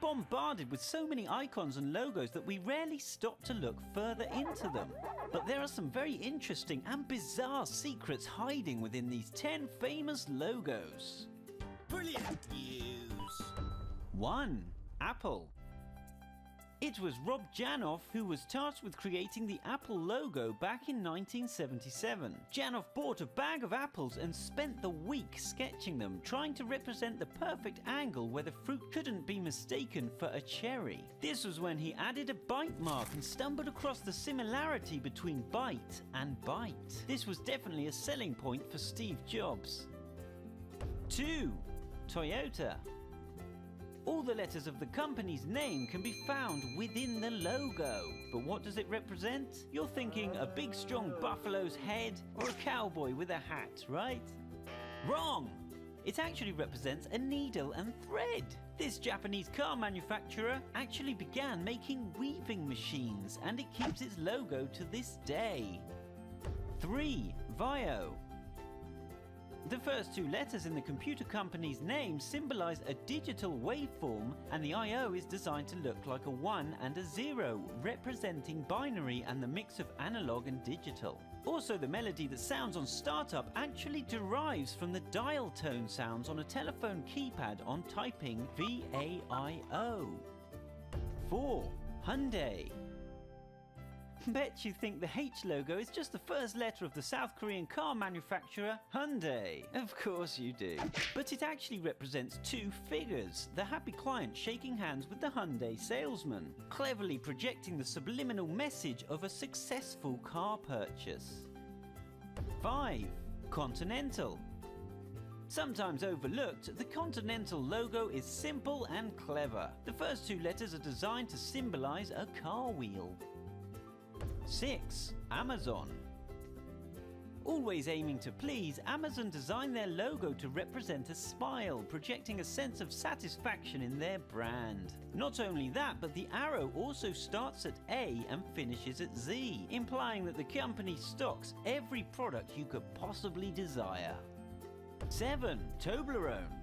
bombarded with so many icons and logos that we rarely stop to look further into them. But there are some very interesting and bizarre secrets hiding within these 10 famous logos. Brilliant news! 1. Apple. It was Rob Janoff who was tasked with creating the Apple logo back in 1977. Janoff bought a bag of apples and spent the week sketching them, trying to represent the perfect angle where the fruit couldn't be mistaken for a cherry. This was when he added a bite mark and stumbled across the similarity between bite and bite. This was definitely a selling point for Steve Jobs. 2. Toyota. All the letters of the company's name can be found within the logo. But what does it represent? You're thinking a big strong buffalo's head or a cowboy with a hat, right? Wrong! It actually represents a needle and thread. This Japanese car manufacturer actually began making weaving machines, and it keeps its logo to this day. 3. VAIO. The first 2 letters in the computer company's name symbolize a digital waveform, and the IO is designed to look like a 1 and a 0, representing binary and the mix of analog and digital. Also, the melody that sounds on startup actually derives from the dial tone sounds on a telephone keypad on typing VAIO. 4. Hyundai. Bet you think the H logo is just the first letter of the South Korean car manufacturer Hyundai. Of course you do. But it actually represents 2 figures, the happy client shaking hands with the Hyundai salesman, cleverly projecting the subliminal message of a successful car purchase. 5. Continental. Sometimes overlooked, the Continental logo is simple and clever. The first 2 letters are designed to symbolize a car wheel. 6. Amazon. Always aiming to please, Amazon designed their logo to represent a smile, projecting a sense of satisfaction in their brand. Not only that, but the arrow also starts at A and finishes at Z, implying that the company stocks every product you could possibly desire. 7. Toblerone.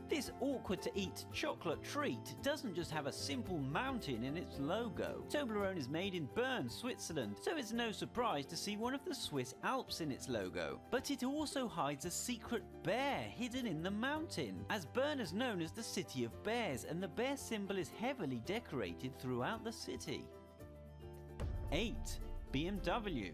This awkward-to-eat chocolate treat doesn't just have a simple mountain in its logo. Toblerone is made in Bern, Switzerland, so it's no surprise to see one of the Swiss Alps in its logo. But it also hides a secret bear hidden in the mountain, as Bern is known as the city of bears, and the bear symbol is heavily decorated throughout the city. 8. BMW.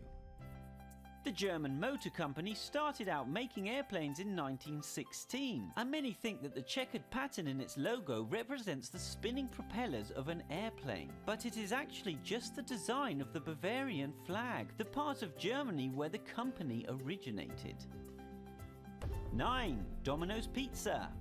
The German motor company started out making airplanes in 1916, and many think that the checkered pattern in its logo represents the spinning propellers of an airplane. But it is actually just the design of the Bavarian flag, the part of Germany where the company originated. 9. Domino's Pizza.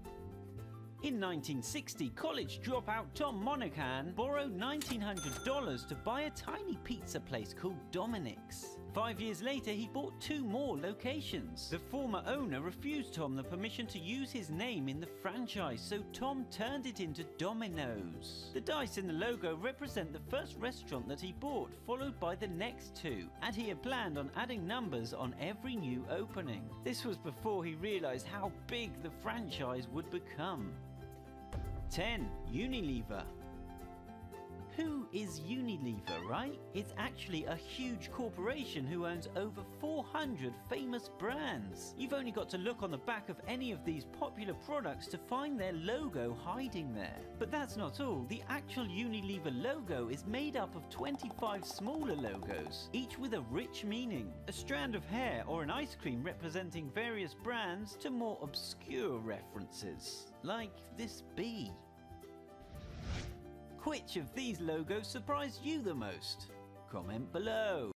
In 1960, college dropout Tom Monaghan borrowed $1,900 to buy a tiny pizza place called Dominic's. 5 years later, he bought 2 more locations. The former owner refused Tom the permission to use his name in the franchise, so Tom turned it into Domino's. The dice in the logo represent the first restaurant that he bought, followed by the next 2, and he had planned on adding numbers on every new opening. This was before he realized how big the franchise would become. 10. Unilever. Who is Unilever, right? It's actually a huge corporation who owns over 400 famous brands. You've only got to look on the back of any of these popular products to find their logo hiding there. But that's not all. The actual Unilever logo is made up of 25 smaller logos, each with a rich meaning. A strand of hair or an ice cream representing various brands to more obscure references, like this bee. Which of these logos surprised you the most? Comment below.